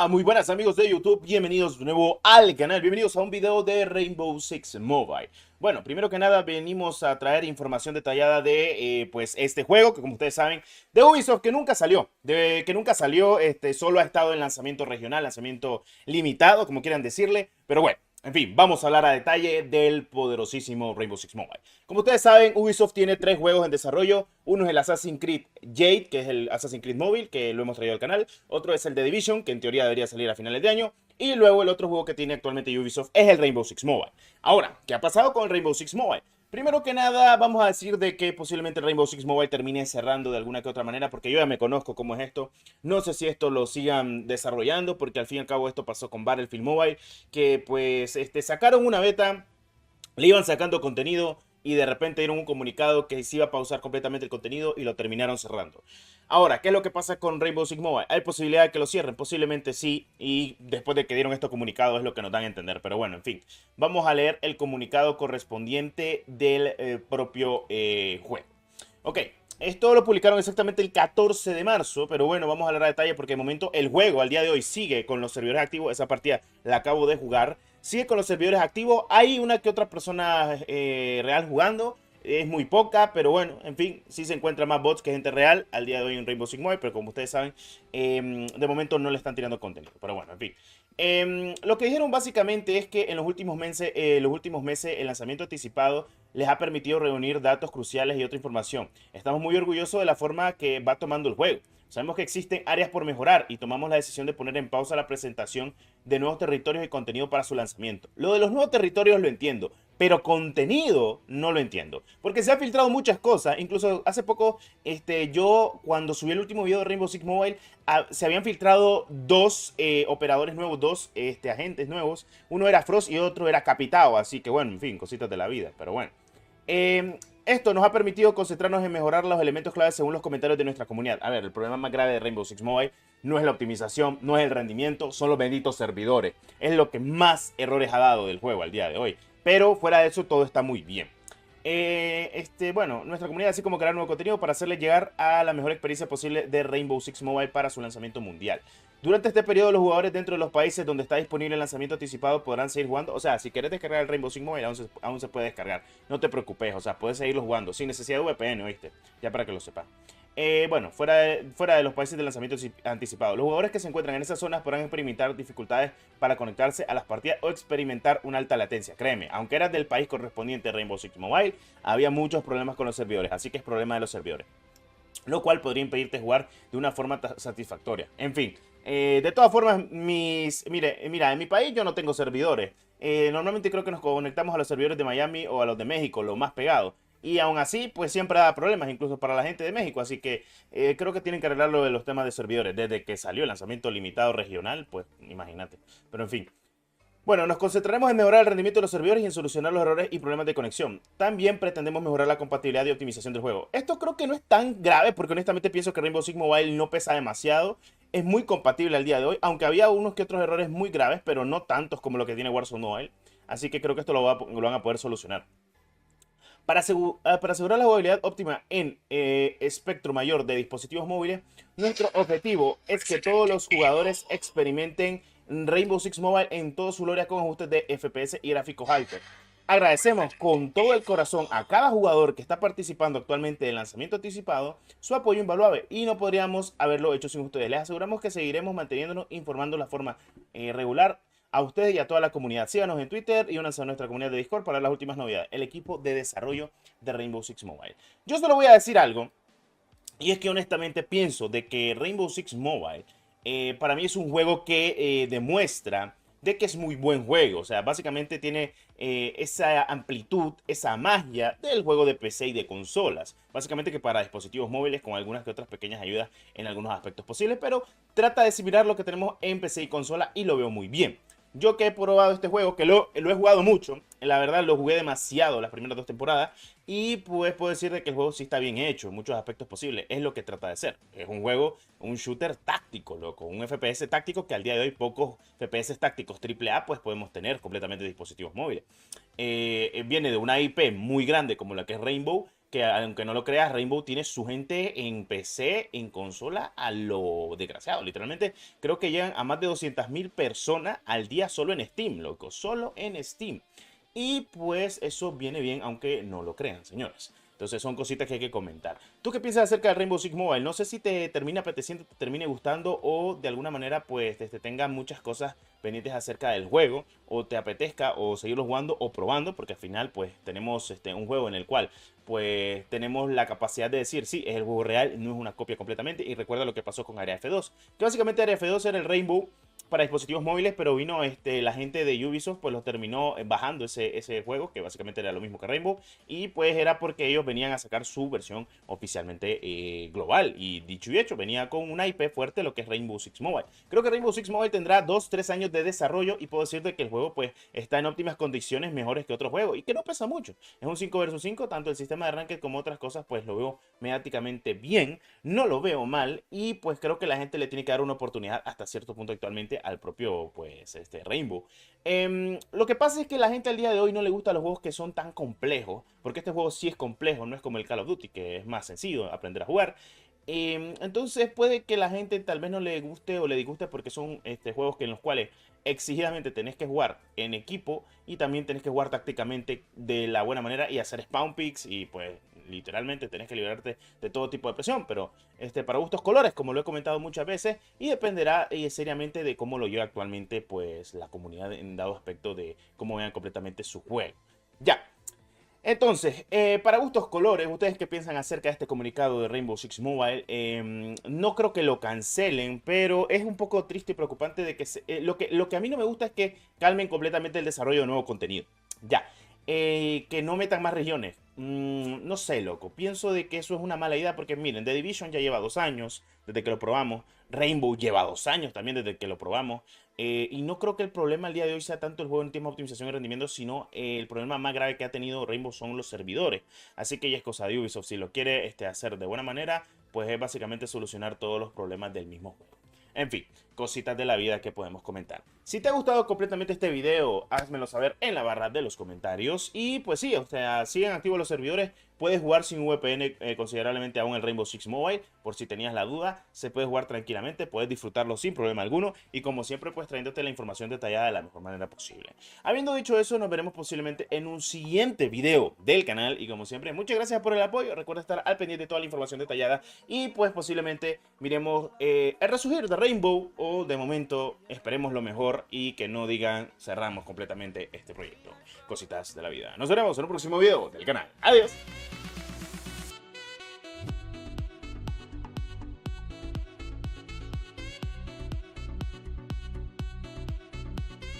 Hola, muy buenas amigos de YouTube, bienvenidos de nuevo al canal, bienvenidos a un video de Rainbow Six Mobile. Bueno, primero que nada venimos a traer información detallada de pues este juego que como ustedes saben de Ubisoft que nunca salió, solo ha estado en lanzamiento regional, lanzamiento limitado, como quieran decirle, pero bueno. En fin, vamos a hablar a detalle del poderosísimo Rainbow Six Mobile. Como ustedes saben, Ubisoft tiene 3 juegos en desarrollo. Uno es el Assassin's Creed Jade, que es el Assassin's Creed móvil, que lo hemos traído al canal. Otro es el The Division, que en teoría debería salir a finales de año. Y luego el otro juego que tiene actualmente Ubisoft es el Rainbow Six Mobile. Ahora, ¿qué ha pasado con el Rainbow Six Mobile? Primero que nada, vamos a decir de que posiblemente el Rainbow Six Mobile termine cerrando de alguna que otra manera, porque yo ya me conozco cómo es esto. No sé si esto lo sigan desarrollando, porque al fin y al cabo esto pasó con Battlefield Mobile, que pues sacaron una beta, le iban sacando contenido y de repente dieron un comunicado que se iba a pausar completamente el contenido y lo terminaron cerrando. Ahora, ¿qué es lo que pasa con Rainbow Six Mobile? ¿Hay posibilidad de que lo cierren? Posiblemente sí, y después de que dieron estos comunicados es lo que nos dan a entender. Pero bueno, en fin, vamos a leer el comunicado correspondiente del propio juego. Ok, esto lo publicaron exactamente el 14 de marzo, pero bueno, vamos a hablar a detalle porque de momento el juego al día de hoy sigue con los servidores activos. Esa partida la acabo de jugar. Sigue con los servidores activos. Hay una que otra persona real jugando. Es muy poca, pero bueno, en fin, sí se encuentran más bots que gente real al día de hoy en Rainbow Six Mobile, pero como ustedes saben, de momento no le están tirando contenido. Pero bueno, en fin. Lo que dijeron básicamente es que en los últimos meses el lanzamiento anticipado les ha permitido reunir datos cruciales y otra información. Estamos muy orgullosos de la forma que va tomando el juego. Sabemos que existen áreas por mejorar y tomamos la decisión de poner en pausa la presentación de nuevos territorios y contenido para su lanzamiento. Lo de los nuevos territorios lo entiendo, pero contenido no lo entiendo. Porque se han filtrado muchas cosas. Incluso hace poco, yo cuando subí el último video de Rainbow Six Mobile, se habían filtrado dos operadores nuevos, dos agentes nuevos. Uno era Frost y otro era Capitao. Así que bueno, en fin, cositas de la vida. Pero bueno. Esto nos ha permitido concentrarnos en mejorar los elementos claves según los comentarios de nuestra comunidad. A ver, el problema más grave de Rainbow Six Mobile no es la optimización, no es el rendimiento, son los benditos servidores. Es lo que más errores ha dado del juego al día de hoy. Pero fuera de eso todo está muy bien. Bueno, nuestra comunidad así como crear nuevo contenido para hacerle llegar a la mejor experiencia posible de Rainbow Six Mobile para su lanzamiento mundial. Durante este periodo los jugadores dentro de los países donde está disponible el lanzamiento anticipado podrán seguir jugando. O sea, si quieres descargar el Rainbow Six Mobile aún se puede descargar. No te preocupes, o sea, puedes seguirlo jugando sin necesidad de VPN, ¿oíste? Ya para que lo sepas. Bueno, fuera de los países de lanzamiento anticipado, los jugadores que se encuentran en esas zonas podrán experimentar dificultades para conectarse a las partidas o experimentar una alta latencia. Créeme, aunque eras del país correspondiente a Rainbow Six Mobile, había muchos problemas con los servidores, así que es problema de los servidores, lo cual podría impedirte jugar de una forma satisfactoria. En fin, de todas formas, mira, en mi país yo no tengo servidores. Normalmente creo que nos conectamos a los servidores de Miami o a los de México, lo más pegado. Y aún así, pues siempre da problemas, incluso para la gente de México. Así que creo que tienen que arreglar lo de los temas de servidores. Desde que salió el lanzamiento limitado regional, pues imagínate. Pero en fin. Bueno, nos concentraremos en mejorar el rendimiento de los servidores y en solucionar los errores y problemas de conexión. También pretendemos mejorar la compatibilidad y optimización del juego. Esto creo que no es tan grave porque honestamente pienso que Rainbow Six Mobile no pesa demasiado. Es muy compatible al día de hoy, aunque había unos que otros errores muy graves, pero no tantos como lo que tiene Warzone Mobile. Así que creo que esto lo van a poder solucionar. Para asegurar la jugabilidad óptima en espectro mayor de dispositivos móviles, nuestro objetivo es que todos los jugadores experimenten Rainbow Six Mobile en todo su gloria con ajustes de FPS y gráficos altos. Agradecemos con todo el corazón a cada jugador que está participando actualmente del lanzamiento anticipado su apoyo invaluable y no podríamos haberlo hecho sin ustedes. Les aseguramos que seguiremos manteniéndonos informando de la forma regular a ustedes y a toda la comunidad. Síganos en Twitter y únanse a nuestra comunidad de Discord para las últimas novedades. El equipo de desarrollo de Rainbow Six Mobile. Yo solo voy a decir algo, y es que honestamente pienso de que Rainbow Six Mobile para mí es un juego que demuestra de que es muy buen juego. O sea, básicamente tiene esa amplitud, esa magia del juego de PC y de consolas. Básicamente que para dispositivos móviles con algunas que otras pequeñas ayudas en algunos aspectos posibles, pero trata de similar lo que tenemos en PC y consola y lo veo muy bien. Yo que he probado este juego, que lo he jugado mucho, la verdad lo jugué demasiado las primeras 2 temporadas y pues puedo decir de que el juego sí está bien hecho en muchos aspectos posibles, es lo que trata de ser. Es un juego, un shooter táctico, loco, un FPS táctico que al día de hoy pocos FPS tácticos AAA pues podemos tener completamente de dispositivos móviles. Viene de una IP muy grande como la que es Rainbow, que aunque no lo creas, Rainbow tiene su gente en PC, en consola, a lo desgraciado. Literalmente, creo que llegan a más de 200.000 personas al día solo en Steam, loco. Solo en Steam. Y pues eso viene bien, aunque no lo crean, señores. Entonces son cositas que hay que comentar. ¿Tú qué piensas acerca de Rainbow Six Mobile? No sé si te termina apeteciendo, te termine gustando o de alguna manera pues te tenga muchas cosas pendientes acerca del juego o te apetezca o seguirlo jugando o probando, porque al final pues tenemos un juego en el cual pues tenemos la capacidad de decir sí, es el juego real, no es una copia completamente. Y recuerda lo que pasó con Area F2, que básicamente Area F2 era el Rainbow para dispositivos móviles, pero vino la gente de Ubisoft, pues los terminó bajando ese juego, que básicamente era lo mismo que Rainbow, y pues era porque ellos venían a sacar su versión oficialmente global, y dicho y hecho, venía con una IP fuerte, lo que es Rainbow Six Mobile. Creo que Rainbow Six Mobile tendrá 2-3 años de desarrollo, y puedo decirte que el juego pues está en óptimas condiciones, mejores que otros juegos, y que no pesa mucho. Es un 5 versus 5, tanto el sistema de ranked como otras cosas, pues lo veo mediáticamente bien, no lo veo mal, y pues creo que la gente le tiene que dar una oportunidad hasta cierto punto actualmente al propio, pues, Rainbow. Lo que pasa es que la gente al día de hoy no le gusta los juegos que son tan complejos, porque este juego sí es complejo, no es como el Call of Duty, que es más sencillo aprender a jugar. Entonces puede que la gente tal vez no le guste o le disguste porque son juegos que en los cuales exigidamente tenés que jugar en equipo y también tenés que jugar tácticamente de la buena manera y hacer spawn picks y pues literalmente tenés que liberarte de todo tipo de presión, pero para gustos colores, como lo he comentado muchas veces, y dependerá seriamente de cómo lo lleva actualmente pues la comunidad en dado aspecto de cómo vean completamente su juego. Ya. Entonces, para gustos colores, ¿ustedes qué piensan acerca de este comunicado de Rainbow Six Mobile? No creo que lo cancelen, pero es un poco triste y preocupante de que, lo que a mí no me gusta es que calmen completamente el desarrollo de nuevo contenido. Ya, que no metan más regiones. No sé, loco. Pienso de que eso es una mala idea porque miren, The Division ya lleva 2 años desde que lo probamos. Rainbow lleva 2 años también desde que lo probamos. Y no creo que el problema al día de hoy sea tanto el juego en tiempo de optimización y rendimiento, sino el problema más grave que ha tenido Rainbow son los servidores. Así que ya es cosa de Ubisoft. Si lo quiere hacer de buena manera, pues es básicamente solucionar todos los problemas del mismo juego. En fin, cositas de la vida que podemos comentar. Si te ha gustado completamente este video, házmelo saber en la barra de los comentarios. Y pues sí, o sea, siguen activos los servidores. Puedes jugar sin VPN considerablemente aún el Rainbow Six Mobile. Por si tenías la duda, se puede jugar tranquilamente, puedes disfrutarlo sin problema alguno. Y como siempre, pues trayéndote la información detallada de la mejor manera posible. Habiendo dicho eso, nos veremos posiblemente en un siguiente video del canal. Y como siempre, muchas gracias por el apoyo. Recuerda estar al pendiente de toda la información detallada. Y pues posiblemente miremos el resurgir de Rainbow. O de momento, esperemos lo mejor y que no digan cerramos completamente este proyecto. Cositas de la vida. Nos veremos en un próximo video del canal. Adiós.